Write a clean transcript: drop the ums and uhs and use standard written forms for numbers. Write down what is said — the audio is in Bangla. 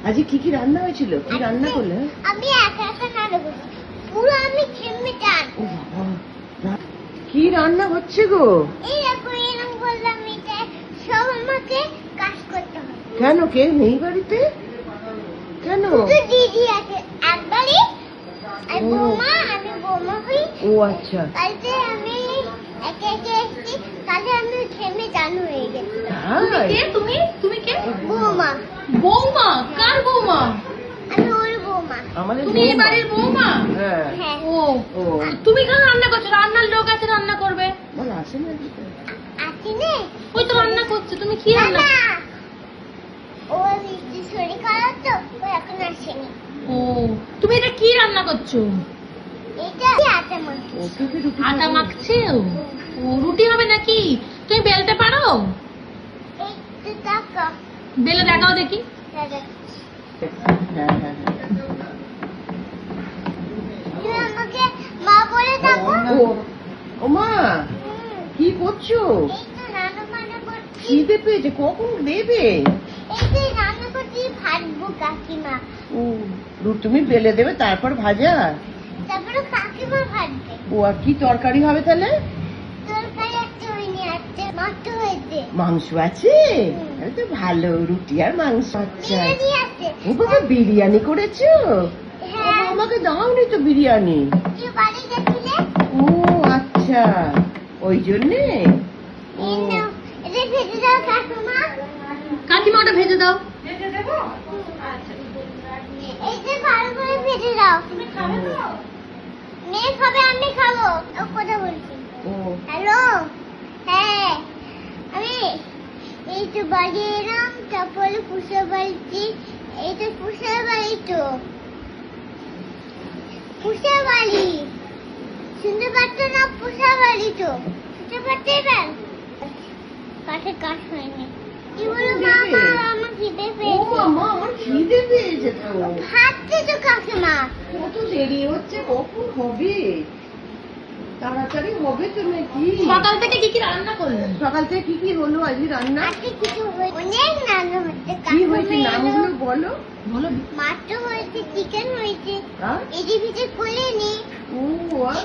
আজকে কি কি রান্না হয়েছিল? কি রান্না করলে? আমি একা একা রান্না করছি, পুরো আমি খেমে টান। ও বাবা, কি রান্না হচ্ছে গো? এই দেখো এরকম বললাম, এটা সব আমাকে কাজ করতে হবে। কেন, কে নেই বাড়িতে? কেন? শুধু দিদি আছে একবারই, আর ও। বৌমা, আমি বৌমা হই। ও আচ্ছা, কালকে আমি একে একে এসেছি, কালকে আমি খেমে টান হয়ে গেছি। তাই? তুমি কে? বৌমা, বৌমা? কার বৌমা? আমি ওর বৌমা। আমাদের তুমি এই বৌমা। বাড়ির বৌমা? হ্যাঁ। হ্যাঁ, ও, ও তুমি কেন রান্না করছো? রান্নার লোক আছে, রান্না করবে। বল, আসে না? আছি নে। ওই তো রান্না করছে, তুমি কি রান্না? না, ও একটু শরীর খারাপ তো, ও এখন আসেনি। ও, তুমি এটা কি রান্না করছো? এটা আটা মাখছি। ও কি কি রুটি আটা খাবে? মাখছে? ও, রুটি হবে নাকি? তুমি বেলতে পারো? একটু টাকা বেলে দেখাও দেখি। দাদা, হ্যাঁ হ্যাঁ হ্যাঁ। তুই আমাকে মা বলে থাকো। ও মা, কি করছো? এই তো রান্না বান্না করছি, খিদে পেয়েছে, কখন দেবে? এই যে রান্না করছি, ভাজবো কাকিমা, ও তুমি বেলে দেবে তারপর ভাজা? তারপরে কাকিমা ভাজবে। ও আর কি তরকারি হবে তাহলে? তরকারি একটা হয়নি, একটা মাত্র হয়েছে। মাংস আছে? আরে তো ভালো, রুটি আর মাংস। আচ্ছা, বিরিয়ানি আছে। ও বাবা, বিরিয়ানি করেছো? হ্যাঁ, বাবা, আমাকে দাওনি তো বিরিয়ানি। তুই বাড়ি গেছিলে? ও আচ্ছা, ওই জন্যে। ও এই নাও, এটা ভেজে দাও কাকিমা। কাকিমা ওটা ভেজে দাও। এই যে ভালো করে ভেজে দাও। মেয়ে খাবে, আমি খাবো। ও কথা বলছি। ও হ্যালো, হ্যাঁ, আমি এই তো বাড়ি এলাম, তারপরে পুষে বাড়িছি। এই তো পুষে বাড়ি, তো পুষে বাড়ি শুনতে পাচ্ছ না? পুষে বাড়ি তো শুনতে পাচ্ছি। এবার কাঠে কাঠ হয়নি। কি বলো মা, আমার খিদে ও পেয়েছে। মামা, আমার খিদে পেয়েছে তো। খাচ্ছে তো কাকিমা। কত দেরি হচ্ছে, কখন হবে? তাড়াতাড়ি হবে তো নাকি? সকাল থেকে কি কি রান্না করলেন? সকাল থেকে কি কি হলো আজকে রান্না? আজকে কিছু হয়েছে, অনেক রান্না হচ্ছে। কি হয়েছে নামগুলো বলো। বলো। মাছ হয়েছে, চিকেন হয়েছে, আর? এটি ভিতরে খুলে নি। ও আর?